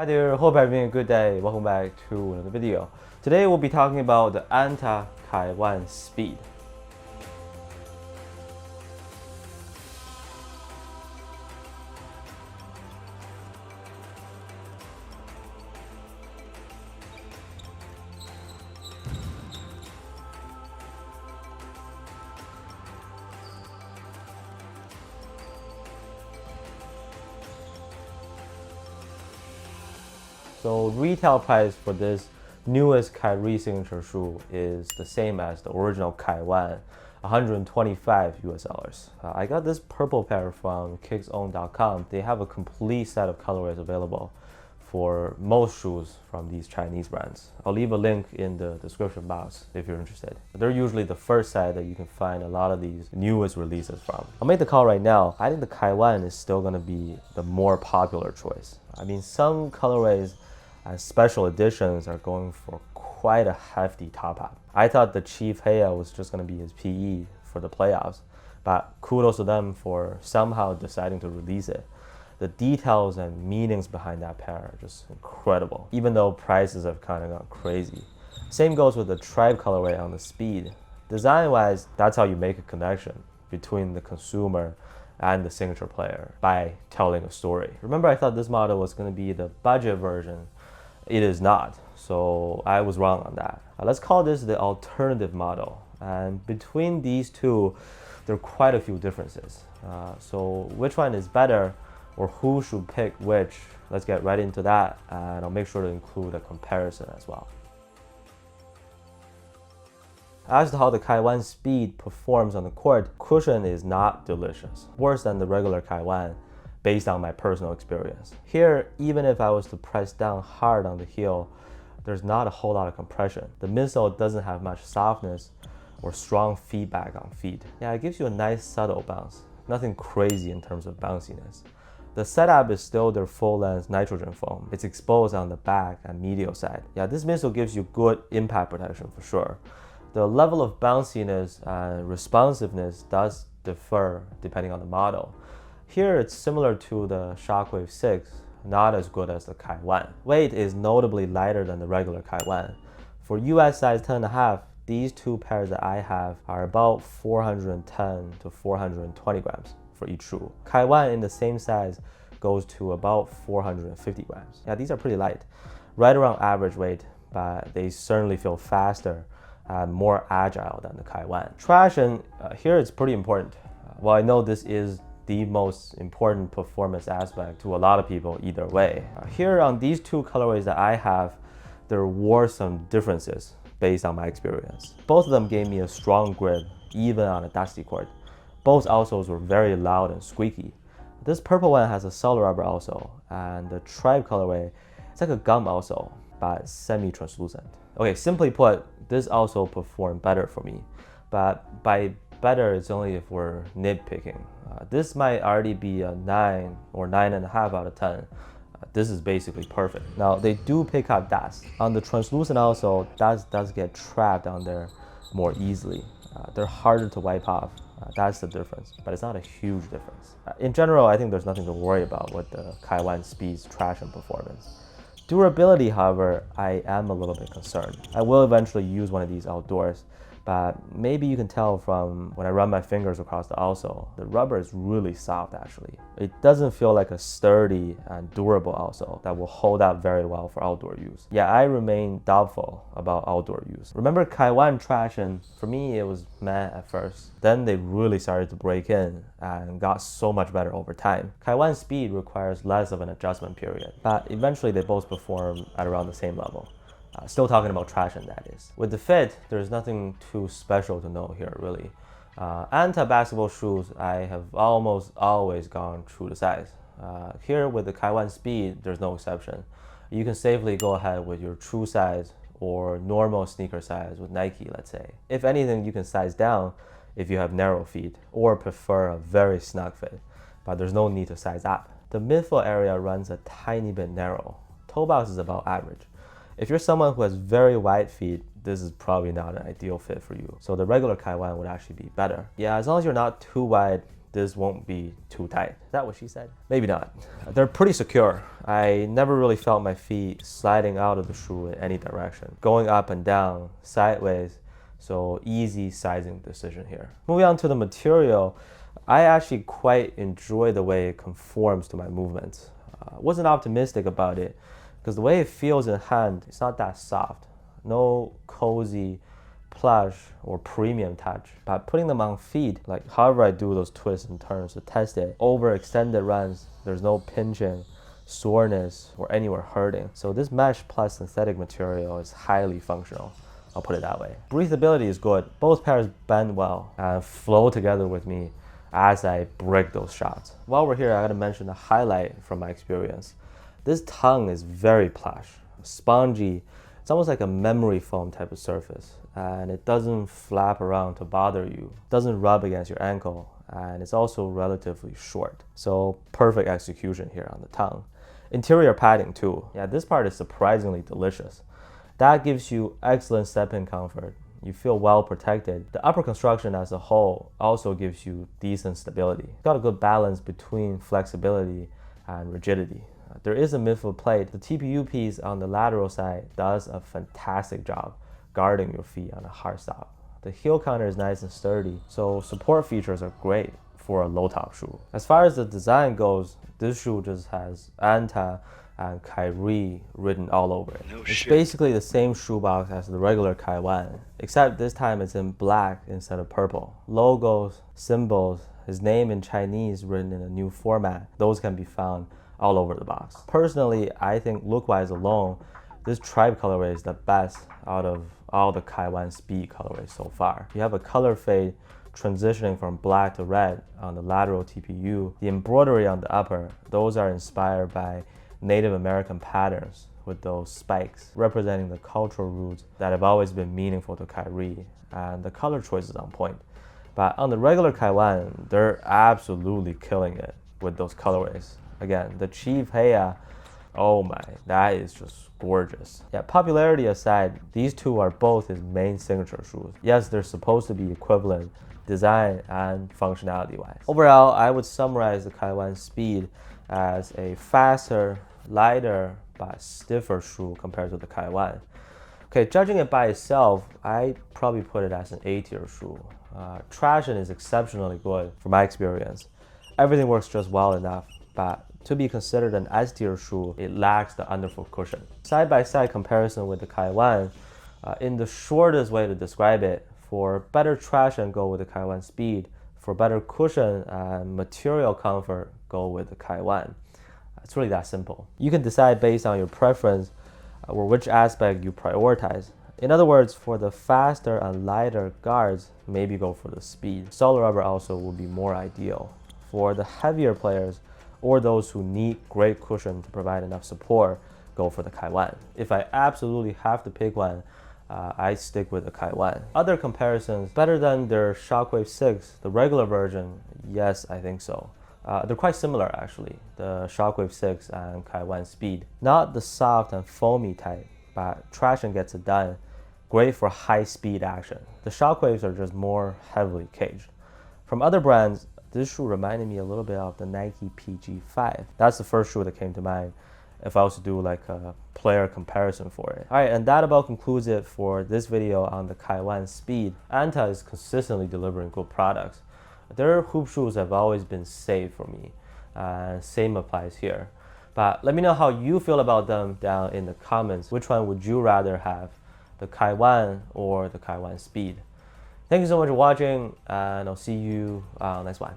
Hi there, hope you're having a good day. Welcome back to another video. Today we'll be talking about the Anta KAI speed. So retail price for this newest Kyrie signature shoe is the same as the original KAI, 125 US dollars. I got this purple pair from kicsown.com. They have a complete set of colorways available for most shoes from these Chinese brands. I'll leave a link in the description box if you're interested. They're usually the first site that you can find a lot of these newest releases from. I'll make the call right now. I think the KAI is still gonna be the more popular choice. I mean, some colorways and special editions are going for quite a hefty top hat. I thought the Chief Heya was just going to be his PE for the playoffs, but kudos to them for somehow deciding to release it. The details and meanings behind that pair are just incredible, even though prices have kind of gone crazy. Same goes with the Tribe colorway on the Speed. Design-wise, that's how you make a connection between the consumer and the signature player by telling a story. Remember, I thought this model was going to be the budget version. It is not, so I was wrong on that. Let's call this the alternative model. And between these two, there are quite a few differences. So which one is better, or who should pick which? Let's get right into that, and I'll make sure to include a comparison as well. As to how the KAI Speed performs on the court, cushion is not delicious. Worse than the regular KAI, based on my personal experience. Here, even if I was to press down hard on the heel, there's not a whole lot of compression. The midsole doesn't have much softness or strong feedback on feet. Yeah, it gives you a nice subtle bounce. Nothing crazy in terms of bounciness. The setup is still their full-length nitrogen foam. It's exposed on the back and medial side. Yeah, this midsole gives you good impact protection for sure. The level of bounciness and responsiveness does differ depending on the model. Here it's similar to the Shockwave 6, not as good as the KAI. Weight is notably lighter than the regular KAI. For US size 10.5, these two pairs that I have are about 410 to 420 grams for each shoe. KAI in the same size goes to about 450 grams. Yeah, these are pretty light, right around average weight, but they certainly feel faster and more agile than the KAI. Traction, here it's pretty important. Well, I know this is the most important performance aspect to a lot of people either way. Here on these two colorways that I have, there were some differences based on my experience. Both of them gave me a strong grip, even on a dusty court. Both outsoles were very loud and squeaky. This purple one has a solid rubber outsole, and the Tribe colorway, it's like a gum outsole, but semi-translucent. Okay, simply put, this outsole performed better for me, but by better, it's only if we're nitpicking. This might already be a 9 or 9.5 out of 10. This is basically perfect. Now, they do pick up dust. On the translucent outsole, dust does get trapped on there more easily. They're harder to wipe off. That's the difference, but it's not a huge difference. In general, I think there's nothing to worry about with the KAI Speed's traction performance. Durability, however, I am a little bit concerned. I will eventually use one of these outdoors, but maybe you can tell from when I run my fingers across the outsole, the rubber is really soft actually. It doesn't feel like a sturdy and durable outsole that will hold up very well for outdoor use. Yeah, I remain doubtful about outdoor use. Remember KAI traction, for me it was meh at first. Then they really started to break in and got so much better over time. KAI Speed requires less of an adjustment period, but eventually they both perform at around the same level. Still talking about traction, that is. With the fit, there's nothing too special to know here, really. Basketball shoes, I have almost always gone true to size. Here with the KAI Speed, there's no exception. You can safely go ahead with your true size or normal sneaker size with Nike, let's say. If anything, you can size down if you have narrow feet or prefer a very snug fit, but there's no need to size up. The midfoot area runs a tiny bit narrow. Toe box is about average. If you're someone who has very wide feet, this is probably not an ideal fit for you. So the regular KAI would actually be better. Yeah, as long as you're not too wide, this won't be too tight. Is that what she said? Maybe not. They're pretty secure. I never really felt my feet sliding out of the shoe in any direction, going up and down, sideways, so easy sizing decision here. Moving on to the material, I actually quite enjoy the way it conforms to my movements. Wasn't optimistic about it because the way it feels in hand, it's not that soft. No cozy, plush, or premium touch. But putting them on feet, like however I do those twists and turns to test it, over extended runs, there's no pinching, soreness, or anywhere hurting. So this mesh plus synthetic material is highly functional. I'll put it that way. Breathability is good. Both pairs bend well and flow together with me as I break those shots. While we're here, I gotta mention a highlight from my experience. This tongue is very plush, spongy. It's almost like a memory foam type of surface, and it doesn't flap around to bother you. It doesn't rub against your ankle, and it's also relatively short. So perfect execution here on the tongue. Interior padding too. Yeah, this part is surprisingly delicious. That gives you excellent step-in comfort. You feel well protected. The upper construction as a whole also gives you decent stability. It's got a good balance between flexibility and rigidity. There is a midfoot plate. The TPU piece on the lateral side does a fantastic job guarding your feet on a hard stop. The heel counter is nice and sturdy, so support features are great for a low top shoe. As far as the design goes, this shoe just has Anta and Kyrie written all over it. It's basically the same shoebox as the regular KAI, except this time it's in black instead of purple. Logos, symbols, his name in Chinese written in a new format, those can be found all over the box. Personally, I think look-wise alone, this tribe colorway is the best out of all the KAI Speed colorways so far. You have a color fade transitioning from black to red on the lateral TPU. The embroidery on the upper, those are inspired by Native American patterns with those spikes representing the cultural roots that have always been meaningful to Kyrie, and the color choice is on point. But on the regular KAI, they're absolutely killing it with those colorways. Again, the Chief Heya, oh my, that is just gorgeous. Yeah, popularity aside, these two are both his main signature shoes. Yes, they're supposed to be equivalent design and functionality wise. Overall, I would summarize the KAI Speed as a faster, lighter, but stiffer shoe compared to the KAI. Okay, judging it by itself, I'd probably put it as an A-tier shoe. Traction is exceptionally good from my experience. Everything works just well enough, but to be considered an S-tier shoe, it lacks the underfoot cushion. Side-by-side comparison with the KAI, in the shortest way to describe it, for better traction, go with the KAI Speed. For better cushion and material comfort, go with the KAI. It's really that simple. You can decide based on your preference or which aspect you prioritize. In other words, for the faster and lighter guards, maybe go for the Speed. Solid rubber also would be more ideal. For the heavier players or those who need great cushion to provide enough support, go for the KAI. If I absolutely have to pick one, I stick with the KAI. Other comparisons, better than their Shockwave 6, the regular version, yes, I think so. They're quite similar actually, the Shockwave 6 and KAI Speed. Not the soft and foamy type, but traction gets it done. Great for high speed action. The Shockwaves are just more heavily caged. From other brands, this shoe reminded me a little bit of the Nike PG5. That's the first shoe that came to mind if I was to do like a player comparison for it. All right, and that about concludes it for this video on the KAI Speed. Anta is consistently delivering good products. Their hoop shoes have always been safe for me. Same applies here. But let me know how you feel about them down in the comments. Which one would you rather have, the KAI or the KAI Speed? Thank you so much for watching, and I'll see you on the next one.